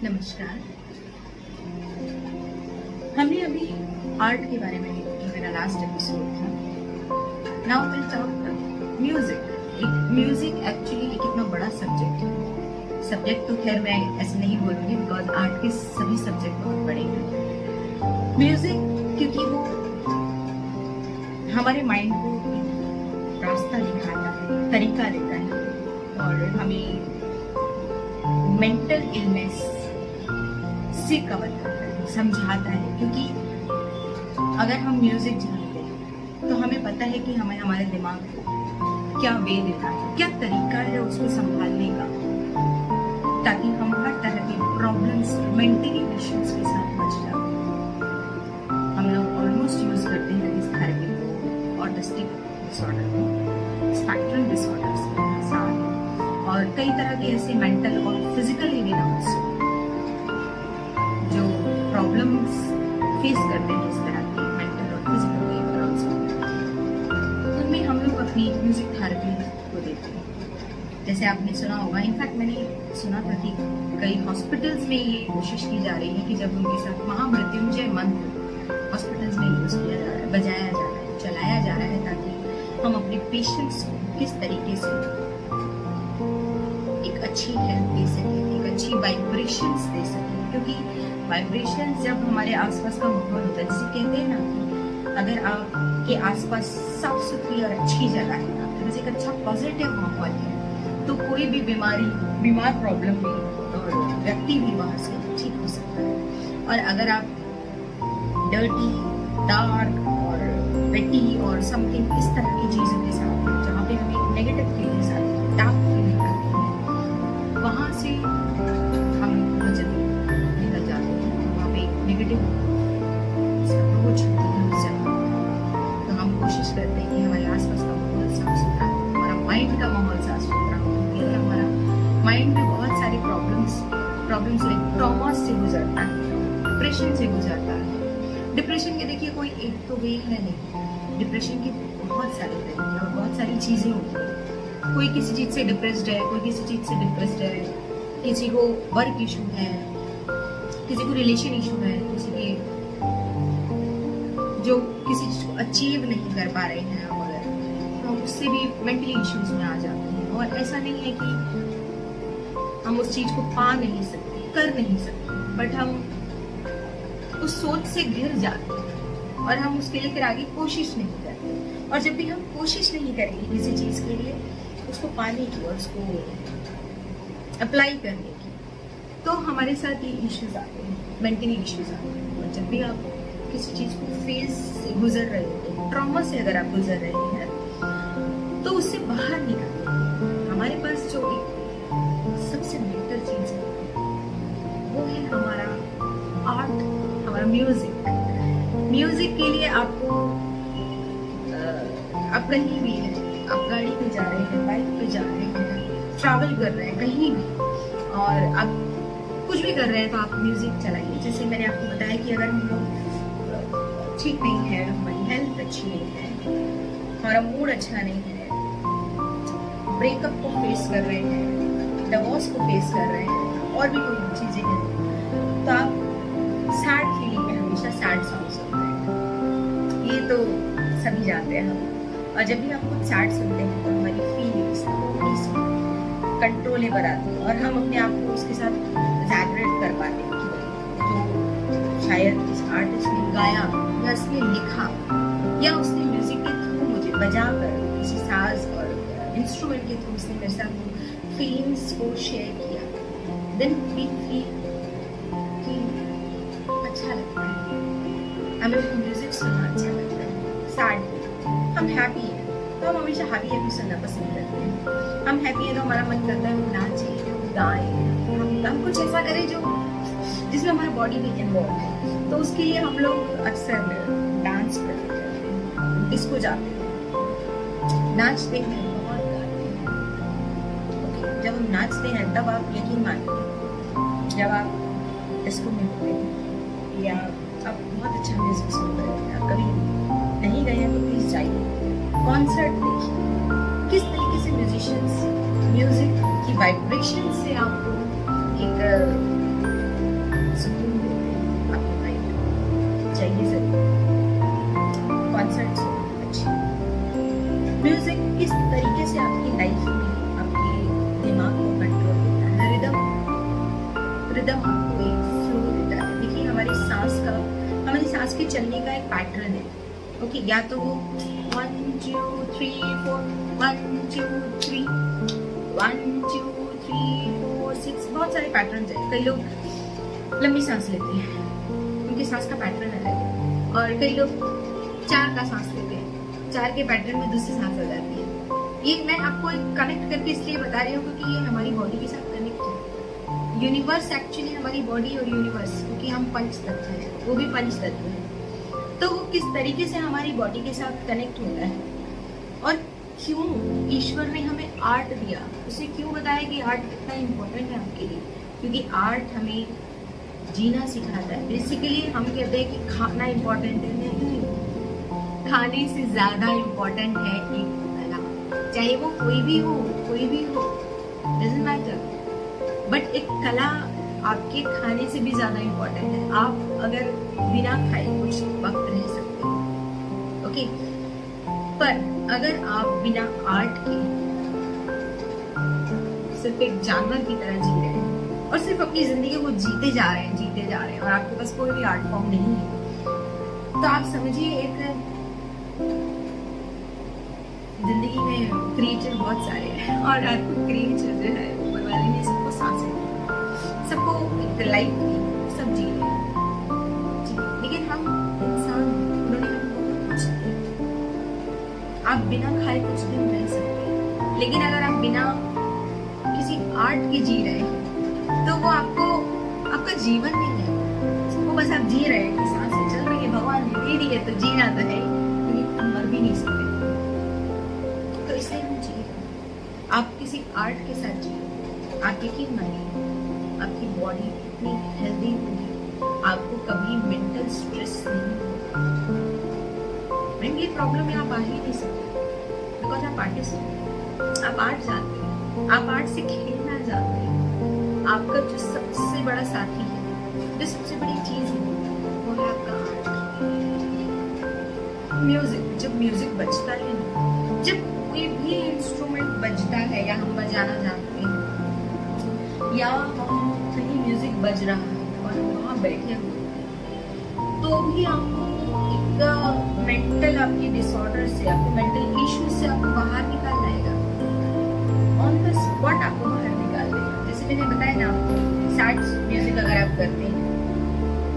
नमस्कार। हमने अभी आर्ट के बारे में, जो मेरा लास्ट एपिसोड था, now will talk music. Music actually एक इतना बड़ा सब्जेक्ट है। सब्जेक्ट तो खैर मैं ऐसे नहीं बोलूंगी, बिकॉज आर्ट के सभी सब्जेक्ट बहुत बड़े हैं। म्यूजिक क्योंकि वो हमारे माइंड को एक रास्ता दिखाता है, तरीका देता है और हमें मेंटल इलनेस से कवर करता है, समझाता है। क्योंकि अगर हम म्यूजिक जानते हैं तो हमें पता है कि हमें हमारे दिमाग को क्या वे देना है, क्या तरीका है उसको संभालने का, ताकि हम हर तरह के प्रॉब्लम्स, मेंटली इश्यूज के साथ बच जाए। हम लोग ऑलमोस्ट यूज करते हैं इस थेरेपी को ऑटिस्टिक डिसऑर्डर को, स्पेक्ट्रम डिसऑर्डर्स के साथ, और कई तरह के ऐसे मेंटल और फिजिकल इवेंट्स जो प्रॉब्लम्स फेस करते हैं, इस तरह के मेंटल और फिजिकल इवेंट्स, उनमें हम लोग अपनी म्यूजिक थेरेपी को देते हैं। जैसे आपने सुना होगा, इनफैक्ट मैंने सुना था कि कई हॉस्पिटल्स में ये कोशिश की जा रही है कि जब उनके साथ महामृत्युंजय मंत्र हॉस्पिटल्स में यूज किया जा रहा है, बजाया जा रहा है, चलाया जा रहा है, ताकि हम अपने पेशेंट्स को किस तरीके से एक अच्छी हेल्थ दे सकें, एक अच्छी वाइब्रेशंस दे सकें। क्योंकि वाइब्रेशंस जब हमारे आसपास का माहौल होता है, जिसे कहते हैं ना कि अगर आपके आसपास साफ सुथरी और अच्छी जगह है, आपके पास एक अच्छा पॉजिटिव माहौल है, तो कोई भी बीमार प्रॉब्लम भी और व्यक्ति भी वहां से ठीक हो सकता है। और अगर आप डर्टी, डार्क और वेटी और समथिंग इस तरह की चीजों के साथ, जहाँ पे हमें नेगेटिव फीलिंग्स आती है, डार्क फीलिंग आती है, वहां से हम जब निकल जाते हैं, वहाँ पे नेगेटिव अप्रोच तो हम कोशिश करते हैं कि हमारे आसपास का माहौल साफ सुथरा हो, हमारा माइंड का माहौल साफ सुथरा हो। क्योंकि हमारा माइंड में बहुत सारे प्रॉब्लम्स लाइक ट्रॉमा से गुजरता है, डिप्रेशन से गुजरता है। डिप्रेशन के देखिए कोई एक तो वे है नहीं, डिप्रेशन के बहुत सारे तरीके और बहुत सारी चीजें होती हैं। कोई किसी चीज से डिप्रेस्ड है, कोई किसी चीज से डिप्रेस्ड है, किसी को वर्क इशू है, किसी को रिलेशन इशू है, किसी के जो किसी चीज को अचीव नहीं कर पा रहे हैं और हम उससे भी मेंटली इश्यूज में आ जाते हैं। और ऐसा नहीं है कि हम उस चीज को पा नहीं सकते, कर नहीं सकते, बट हम उस सोच से घिर जाते हैं और हम उसके लिए फिर आगे कोशिश नहीं करते। और जब भी हम कोशिश नहीं करेंगे किसी चीज के लिए, उसको पाने की और उसको अप्लाई करने की, तो हमारे साथ ये इश्यूज आते हैं, मेंटली इश्यूज आते हैं। और जब भी आप किसी चीज को फेस से गुजर रहे हो, ट्रॉमा से अगर आप गुजर रहे हैं, तो उससे बाहर निकलने हमारे पास जो एक सबसे बेहतर चीज है, वो है हमारा आर्ट, हमारा म्यूजिक। म्यूजिक के लिए आपको आप कहीं भी है, आप गाड़ी पे जा रहे हैं, बाइक पे जा रहे हैं, ट्रैवल कर रहे हैं, कहीं भी, और आप कुछ भी कर रहे हैं, तो आप म्यूजिक चलाइए। जैसे मैंने आपको बताया कि अगर हम लोग ठीक नहीं है, हमारी हेल्थ अच्छी नहीं है, हमारा मूड अच्छा नहीं है, ब्रेकअप को फेस कर रहे हैं, डिवोर्स को फेस कर रहे हैं, और भी कोई चीजें हैं, तो आप सैड फीलिंग में हमेशा सैड सॉन्ग सुनते हैं। ये तो सभी जानते हैं हम। और जब भी हम कुछ सैड सुनते हैं तो हमारी फीलिंग्स कंट्रोलेबल आती है और हम अपने आप को उसके साथ एग्जैगरेट कर पाते हैं जो शायद इस आर्टिस्ट ने गाया या उसने लिखा या उसने म्यूजिक के थ्रू मुझे बजाकर किसी साज और इंस्ट्रूमेंट के थ्रू उसने मेरे साथ फीलिंग्स को शेयर किया। देन वी फील कि अच्छा लगता है, हमें म्यूजिक सुनना अच्छा लगता है। सैड हम हैप्पी हैं तो हम हमेशा हैप्पी सुनना पसंद करते हैं। हम हैप्पी है तो हमारा मन करता है हम नाचे, हम गाएं, हम कुछ ऐसा करें जो जिसमें हमारा बॉडी भी इन्वॉल्व है। तो उसके लिए हम लोग अक्सर डांस करते हैं, डिस्को जाते हैं, नाचते हैं, बहुत गाते हैं। जब हम नाचते हैं तब आप यकीन मानिए, जब आप डिस्को में होते हैं या आप बहुत अच्छा म्यूजिक सुन रहे हैं, आप कभी नहीं गए हैं तो प्लीज जाइए, कॉन्सर्ट देखिए, किस तरीके से म्यूजिशियंस म्यूजिक की वाइब्रेशन से आपको एक से आपकी लाइफ में आपके दिमाग को कंट्रोल देता है। रिदम आपको एक फ्लो देता है। देखिए हमारी सांस के चलने का एक पैटर्न है। ओके, या तो वो 1 2 3 4 1 2 3 1 2 3 4 6 बहुत सारे पैटर्न है। कई लोग लंबी सांस लेते हैं, उनकी सांस का पैटर्न अलग है, और कई लोग 4 का सांस लेते हैं, 4 के पैटर्न में दूसरी सांस हो जाती है। ये मैं आपको कनेक्ट करके इसलिए बता रही हूँ क्योंकि ये हमारी बॉडी के साथ कनेक्ट है। यूनिवर्स एक्चुअली हमारी बॉडी और यूनिवर्स, क्योंकि हम पंच तत्व हैं, वो भी पंच तत्व है, तो वो किस तरीके से हमारी बॉडी के साथ कनेक्ट होता है और क्यों ईश्वर ने हमें आर्ट दिया, उसे क्यों बताया कि आर्ट कितना इम्पोर्टेंट है आपके लिए, क्योंकि आर्ट हमें जीना सिखाता है। बेसिकली हम कहते हैं कि खाना इम्पोर्टेंट है, नहीं, खाने से ज्यादा इम्पोर्टेंट है एक कला, चाहे वो कोई भी हो डजंट मैटर, बट एक कला आपके खाने से भी ज्यादा इम्पोर्टेंट है। आप अगर बिना खाए कुछ वक्त रह सकते हैं, ओके, पर अगर आप बिना आर्ट के सिर्फ एक जानवर की तरह जी रहे हैं और सिर्फ अपनी जिंदगी को जीते जा रहे हैं और आपके पास कोई भी आर्ट फॉर्म नहीं है, तो आप समझिए एक जिंदगी में क्रिएचर बहुत सारे हैं और आपको क्रिएचर जो है ऊपर वाले ने सबको सांसें दी, सबको एक लाइफ दी, सब जी रहे हैं, लेकिन हम इंसान, उन्होंने हमें कुछ दिया। आप बिना खाए कुछ दिन रह सकते हैं, लेकिन अगर आप बिना किसी आर्ट के जी रहे हैं तो वो आपका जीवन नहीं है, वो बस आप जी रहे हैं कि सांसें चल रही है, भगवान ने दे दी है तो जीना तो है, लेकिन हम मर भी नहीं सकते। तो इसलिए हम जी रहे हैं, आप किसी आर्ट के साथ जिए, आप यकीन मानिए आपकी बॉडी इतनी हेल्दी होगी, आपको कभी मेंटल स्ट्रेस नहीं होगा, मेंटली प्रॉब्लम में आप आ ही नहीं सकते, बिकॉज आप आर्टिस्ट हैं, आप आर्ट जानते हैं, आप आर्ट से खेलना जानते हैं। आपका जो सबसे बड़ा साथी है, जो सबसे बड़ी चीज है, वो है आपका आर्ट। म्यूजिक, जब म्यूजिक बजता है ना, जब कोई भी इंस्ट्रूमेंट बजता है या हम बजाना जानते हैं या हम कहीं म्यूजिक बज रहा है और हम वहाँ बैठे हुए हैं, तो भी आपको एक मेंटल आपकी डिसऑर्डर से, आपके मेंटल इश्यूज से आपको बाहर निकाल लाएगा, ऑन द स्पॉट आपको बाहर निकाल देगा। जैसे मैंने बताया ना, सैड म्यूजिक अगर आप करते हैं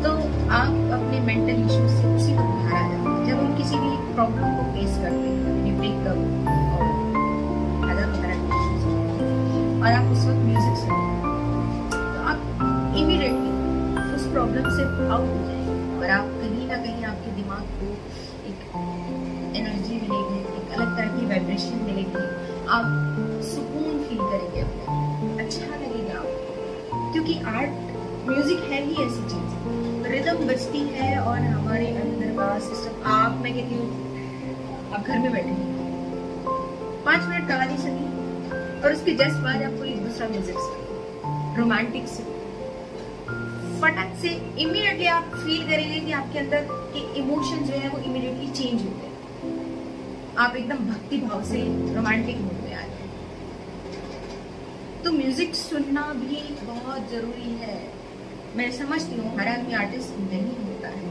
तो आप अपने मेंटल इश्यूज से उसी को बाहर आ जाते हैं। जब हम किसी भी प्रॉब्लम को फेस करते हैं, अपनी ब्रेकअप और हजारों तरह के इश्यूज, और आप उस वक्त म्यूजिक सुनते हैं तो आप इमीडिएटली उस प्रॉब्लम से आउट हो जाएंगे और आप कहीं ना कहीं आपके दिमाग को एक एनर्जी मिलेगी, एक अलग तरह की वाइब्रेशन मिलेगी, आप सुकून फील करेंगे, अच्छा लगेगा आपको, क्योंकि आर्ट म्यूजिक है ही ऐसी चीज, रिदम बजती है और हमारे अंदर का सिस्टम, मैं कहती हूँ आप घर में बैठे 5 मिनट कहानी सुनिए और उसके जस्ट बाद आपको एक दूसरा म्यूजिक सुनिए, रोमांटिक सुनिए, फटक से इमीडिएटली आप फील करेंगे कि आपके अंदर के इमोशन जो है वो इमीडिएटली चेंज होते हैं, आप एकदम भक्ति भाव से रोमांटिक मूड में आ जाए। तो म्यूजिक सुनना भी बहुत जरूरी है। मैं समझती हूँ हर आदमी आर्टिस्ट नहीं होता है,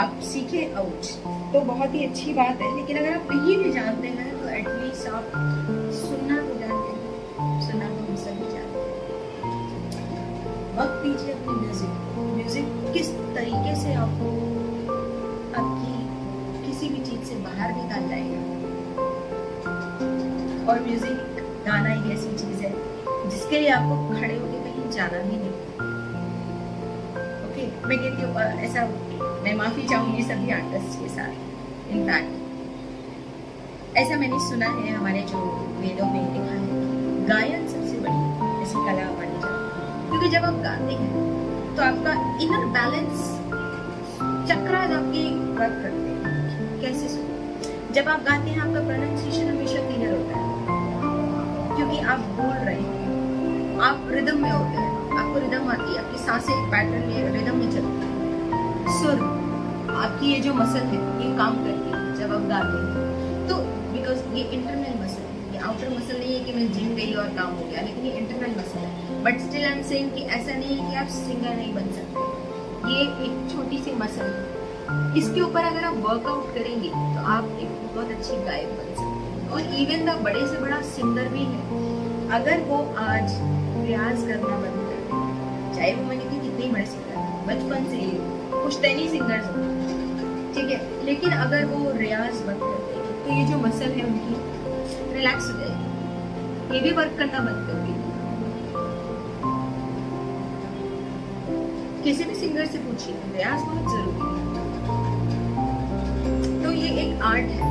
आप सीखे आउट तो बहुत ही अच्छी बात है, लेकिन अगर आप नहीं भी जानते हैं तो एटलीस्ट आप सुनना तो जानते हैं, सुनना तो हम सभी जानते हैं। वक्त दीजिए अपने म्यूजिक किस तरीके से आपको आपकी किसी भी चीज से बाहर निकाल लाएगा। और म्यूजिक गाना एक ऐसी चीज है जिसके लिए आपको खड़े होकर कहीं जाना भी नहीं। ओके, मैं कहती हूँ ऐसा, मैं माफी चाहूंगी सभी आर्टिस्ट के साथ। इनफैक्ट ऐसा मैंने सुना है, हमारे जो वेदों में लिखा है, गायन सबसे बड़ी ऐसी कला मानी जाती है, क्योंकि जब आप गाते हैं तो आपका इनर बैलेंस चक्रास आपके वर्क करते हैं। कैसे सुनो, जब आप गाते हैं आपका प्रोनाउंसिएशन हमेशा क्लियर होता है, क्योंकि आप बोल रहे हैं, आप रिदम में होते हैं, आपको रिदम आती है, आपकी सांसें एक पैटर्न में रिदम में चलती है, सुर आपकी ये जो मसल है ये काम करती है जब आप गाते हैं, तो बिकॉज ये इंटरनल मसल है, ये है। आउटर मसल नहीं है कि मैं जिम गई और काम हो गया, लेकिन ये इंटरनल मसल है। But still I am saying कि ऐसा नहीं है कि आप सिंगर नहीं बन सकते। ये एक छोटी सी मसल है, इसके ऊपर अगर आप वर्कआउट करेंगे तो आप एक बहुत अच्छी गायक बन सकते हैं। और इवन द बड़े से बड़ा सिंगर भी है, अगर वो आज रियाज करना बंद कर दे, चाहे वो मैंने कितने बड़े सिंगर हैं, बचपन से पुश्तैनी सिंगर्स हैं, ठीक है, लेकिन अगर वो रियाज बंद कर दे तो ये जो मसल है उनकी रिलैक्स हो जाएगी, ये भी वर्क करना बंद कर देगी। किसी भी सिंगर से पूछिए, रियाज बहुत जरूरी है। तो ये एक आर्ट है,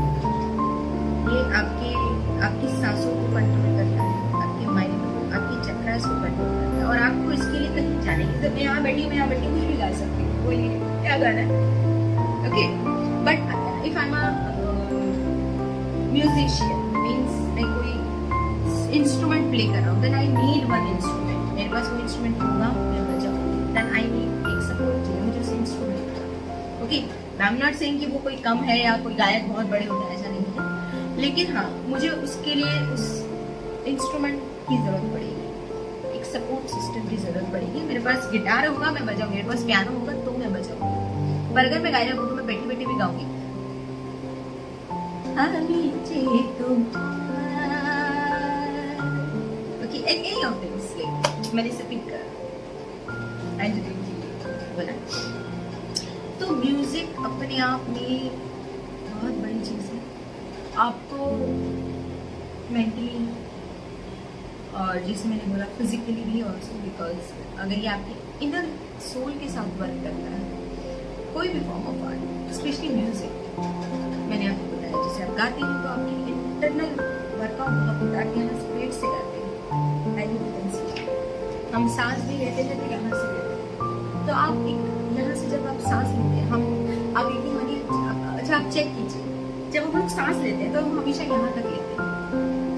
ये आपकी सांसों को कंट्रोल करता है, आपके माइंड को, आपकी चक्रास को कंट्रोल करता है। और आपको इसके लिए कहीं जाने की जरूरत, मैं यहाँ बैठी कुछ भी गा सकती हूँ, बोलिए क्या गाना है, okay. But if I am a musician, means मैं कोई इंस्ट्रूमेंट प्ले कर रहा हूँ, then I need one instrument. मेरे पास कोई इंस्ट्रूमेंट होगा, मैं बजाऊंगी, देन आई नीड एक सपोर्ट चाहिए मुझे उस इंस्ट्रूमेंट का, okay. I am not saying कि वो कोई कम है या कोई गायक बहुत बड़े होते हैं, ऐसा नहीं है, लेकिन हाँ मुझे उसके लिए उस इंस्ट्रूमेंट की जरूरत पड़ेगी, एक सपोर्ट सिस्टम की जरूरत पड़ेगी। मेरे पास गिटार होगा मैं बजाऊंगी, मेरे पास पियानो होगा तो मैं बजाऊंगी, पर अगर मैं गायक हूँ तो मैं बैठी बैठी भी गाऊंगी। Okay, any of this, like मैंने स्पीकर बोला। तो म्यूजिक अपने आप में बहुत बड़ी चीज है। आपको मेंटली और जैसे मैंने बोला फिजिकली भी ऑल्सो, बिकॉज अगर ये आपके इनर सोल के साथ वर्क करता है, कोई भी form of art, specially music, मैंने आपको बताया जैसे आप गाते हैं तो आपकी इंटरनल वर्कआउट बहुत होता है, आप यहाँ से पेट से गाते हैं, हम सांस भी लेते हैं तो यहाँ से लेते हैं। तो आप एक यहाँ से जब आप सांस लेते हैं, आप एक मानिए, अच्छा आप चेक कीजिए, जब हम लोग सांस लेते हैं तो हम हमेशा यहाँ तक लेते हैं,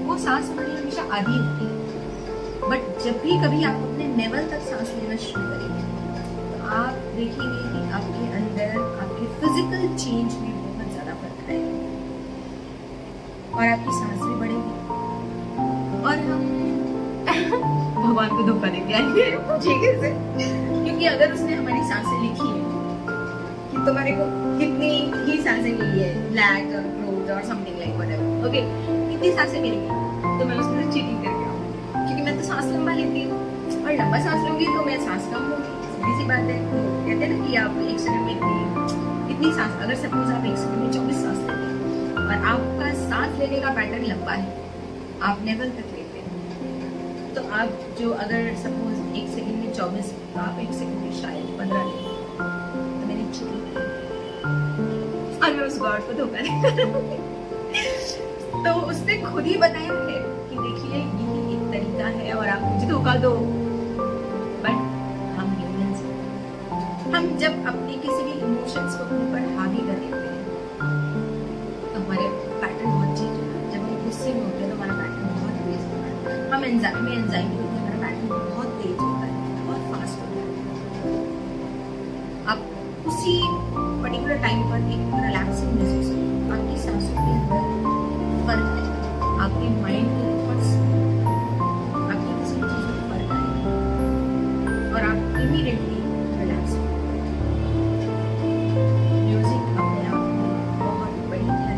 वो सांस हमारी हमेशा आधी होती है। बट जब भी कभी आप अपने लेवल तक सांस लेना शुरू करेंगे तो आप देखेंगे कि आपके अंदर आपके फिजिकल चेंज में बहुत ज्यादा फर्क आएगा और आपकी सांस भी बढ़ेगी। और हम भगवान को धोखा देके आएंगे, ठीक है, क्योंकि अगर उसने हमारी सांसें लिखी है कि तुम्हारे को कितनी ही सांसें मिली है, ब्लैक और क्रोज और समथिंग लाइक व्हाटएवर, ओके, कितनी सांसें मिलेगी, तो मैं उसमें से चीटिंग करके आऊंगी, क्योंकि मैं तो सांस लंबा लेती हूँ और लंबा सांस लूंगी तो मैं सांस कम होगी, सीधी सी बात है। तो कहते हैं ना कि आप एक सेकंड में इतनी सांस, अगर सपोज आप एक सेकंड में 24 सांस लेते हैं और आपका सांस लेने का पैटर्न लंबा है, आप लेवल तक लेते हैं, तो आप जो अगर सपोज एक सेकंड में 24, तो आप एक सेकंड में शायद 15 लेते, तो मैंने चीटिंग की और मैं उस गॉड को धोखा नहीं। तो उसने खुद ही बताया है कि देखिए ये एक तरीका है और आप मुझे धोखा दो। बट हम ह्यूमंस हैं, हम जब अपने किसी भी इमोशंस को अपने ऊपर हावी कर लेते हैं तो हमारे पैटर्न बहुत चेंज होता है। जब हम गुस्से में होते हैं तो हमारा पैटर्न बहुत तेज होता है, हम एंजाइटी होते हैं, हमारा पैटर्न बहुत तेज होता है, बहुत फास्ट होता है। आप उसी पर्टिकुलर टाइम पर एक रिलैक्सिंग महसूस होगा, आपकी सांसों के अंदर फर्क आएगा, आपके माइंड के थॉट्स, आपकी किसी भी चीज में फर्क आएगा और आप इमीडिएटली रिलैक्स हो। म्यूजिक अपने आप में बहुत बड़ी है।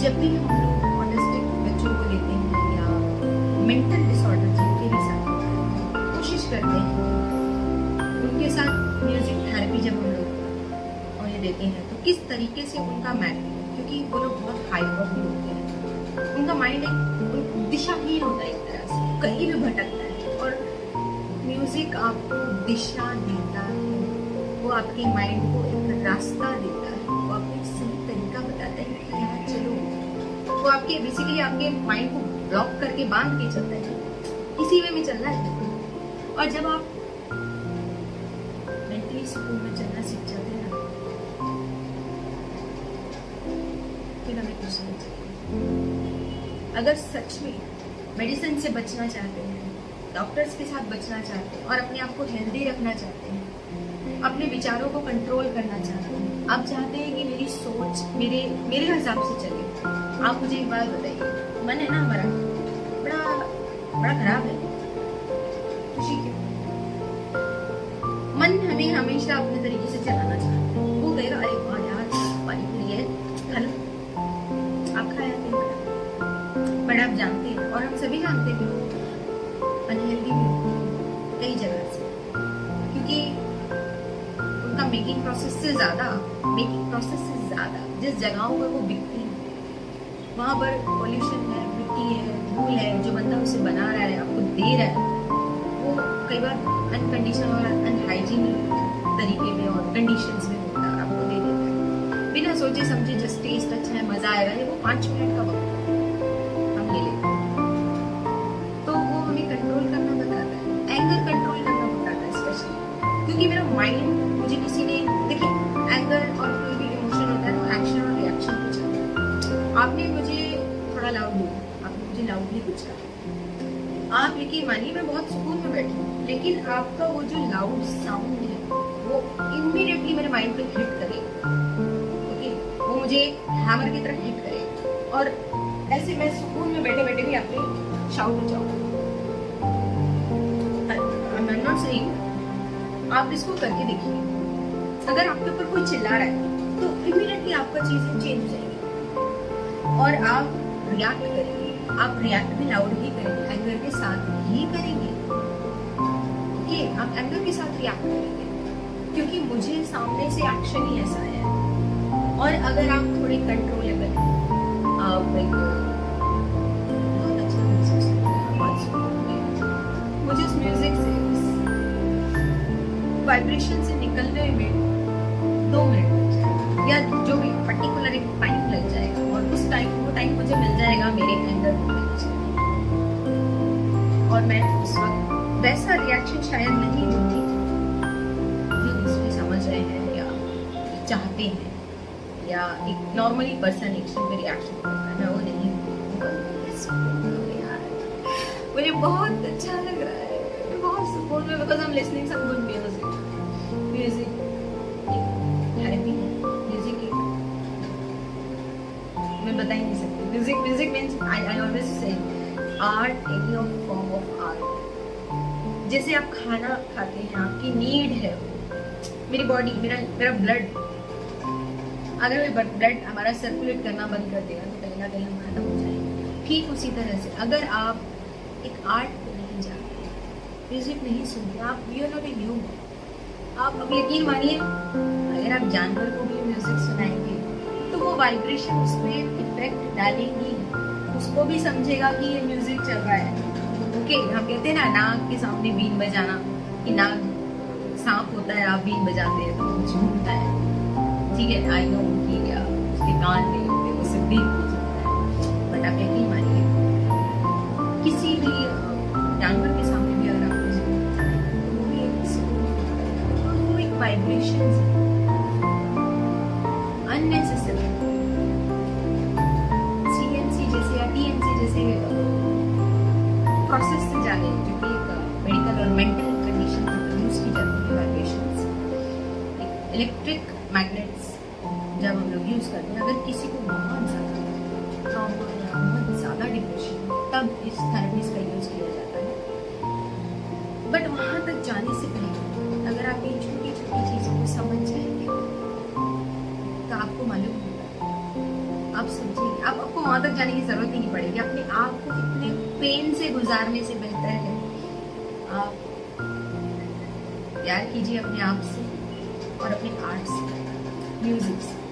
जब भी हम लोग ऑटिस्टिक बच्चों को लेते हैं या मेंटल डिसऑर्डर जिनके भी साथ कोशिश करते हैं, उनके साथ म्यूजिक थेरेपी जब हम लोग उन्हें देते हैं तो किस तरीके से उनका माइंड, क्योंकि वो लोग बहुत हाइपर भी होते हैं, उनका माइंड एक दिशाहीन होता है, एक तरह से कहीं भी भटकता है, और म्यूजिक आपको दिशा देता है, वो आपके माइंड को एक रास्ता देता है, वो आपको एक सही तरीका बताता है कि यहाँ चलो। वो आपके बेसिकली आपके माइंड को ब्लॉक करके बांध के चलता है, इसी वे में चलना है। और जब आप मेंटली सुकून में चलना सीख जाते हैं ना, फिर हमें कुछ नहीं चाहिए। अगर सच में मेडिसिन से बचना चाहते हैं, डॉक्टर्स के साथ बचना चाहते हैं और अपने आप को हेल्दी रखना चाहते हैं, अपने विचारों को कंट्रोल करना चाहते हैं, आप चाहते हैं कि मेरी सोच मेरे हिसाब से चले, आप मुझे एक बात बताइए, मन है ना हमारा बड़ा बड़ा खराब है। खुशी क्यों? मन हमें हमेशा अपने तरीके से चलाना चाहता है। वो कहेगा अरे वाह यार पानी पूरी है, खा लो। आप खाया नहीं खाया, बट आप जानते हैं और हम सभी जानते हैं अनहेल्दी भी कई जगह से, क्योंकि उनका मेकिंग प्रोसेस से ज्यादा जिस जगहों पर वो बिकती है वहां पर पॉल्यूशन है, मिट्टी है, धूल है, जो बंदा उसे बना रहा है आपको दे रहा है वो कई बार अनकंडीशनल और अनहाइजीनिक तरीके में और कंडीशंस में होता है, आपको दे देता है बिना सोचे समझे। जस्ट टेस्ट अच्छा है, मजा आएगा, ये वो 5 मिनट का वक्त हम ले लेते हैं। तो वो हमें कंट्रोल करना बताता है, एंगर कंट्रोल करना बताता है स्पेशली, क्योंकि मेरा माइंड मुझे किसी ने देखिए एंगर और कोई भी इमोशन होता है तो एक्शन और रिएक्शन कुछ है। आपने मुझे थोड़ा लाउड बोला, आपने मुझे लाउडली पूछा, आप यकीन मानिए मैं बहुत सुकून में बैठी हूँ, लेकिन आपका वो जो लाउड साउंड है वो इमीडिएटली मेरे माइंड पे हिट करेगा। ओके, वो मुझे हैमर की तरह हिट करेगा और ऐसे मैं सुकून में बैठे बैठे भी आप पे शाउट हो जाऊंगा। आई एम नॉट सेइंग, आप इसको करके देखिए। अगर आपके ऊपर कोई चिल्ला रहा है तो इमीडिएटली आपका चीजें चेंज हो जाएगी और आप रिएक्ट करेंगे। आप रिएक्ट भी लाउड ही करेंगे, एंगर के साथ ही करेंगे। ये आप एंगर के साथ रिएक्ट करेंगे क्योंकि मुझे सामने से एक्शन ही ऐसा है। और अगर आप थोड़े कंट्रोलेबल, आप एक बहुत अच्छा म्यूजिक सुनते हैं, बहुत सुकून में, मुझे उस म्यूजिक से वाइब्रेशन से निकलने में 2 मिनट लग जाएगा या जो भी पर्टिकुलर एक टाइम लग जाएगा और उस टाइम वो टाइम मुझे मिल जाएगा मेरे एंगर को मैनेज करने, और मैं उस वक्त वैसा रिएक्शन शायद नहीं दूंगी जो दूसरे समझ रहे हैं या चाहते हैं या एक नॉर्मली पर्सन एक्शन पे रिएक्शन करता है, मैं वो नहीं दूंगी। यार मुझे बहुत अच्छा लग रहा है, बहुत सुकून में, because I am listening some good music happy music मैं बता ही नहीं सकती। Music means I always say art, any of form of art. जैसे आप खाना खाते हैं, आपकी नीड है, मेरी बॉडी, मेरा ब्लड, अगर मेरा ब्लड हमारा सर्कुलेट करना बंद कर देगा तो कहीं ना कहीं हम खत्म हो जाएंगे। ठीक उसी तरह से अगर आप एक आर्ट को नहीं जानते, म्यूजिक नहीं सुनते, आप you are not a human. आप अब यकीन मानिए अगर आप जानवर को भी म्यूजिक सुनाएंगे तो वो वाइब्रेशन उस पर इफेक्ट डालेंगी, उसको भी समझेगा कि ये म्यूजिक चल रहा है। ओके, हम कहते हैं ना नाग के सामने बीन बजाना, कि नाग सांप होता है, आप बीन बजाते हैं तो वो झूमता है। ठीक है, आई नो कि उसके कान नहीं होते, वो सिर्फ बीन बजाता है, बट आप यकीन मानिए किसी भी जानवर के सामने भी अगर आप म्यूजिक बजाएंगे तो वो भी एक वाइब्रेशंस अननेसेसरी CNC जैसे या TNC जैसे प्रोसेस से जाने जो कि मेडिकल और मेंटल कंडीशन में प्रोड्यूस की जाती है वाइब्रेशंस। इलेक्ट्रिक मैग्नेट्स जब हम लोग यूज करते हैं, अगर किसी को बहुत ज्यादा ट्रॉमा या बहुत ज्यादा डिप्रेशन, तब इस थेरेपीज का यूज किया जाता है। बट वहां तक जाने से पहले अगर आप ये छोटी छोटी चीजों को समझ जाएंगे तो आपको मालूम होगा, आप समझेंगे, आपको वहां तक जाने की जरूरत ही नहीं पड़ेगी। अपने आप को इतने पेन से गुजारने से बेहतर है आप प्यार कीजिए अपने आप से और अपने आर्ट से, म्यूजिक से।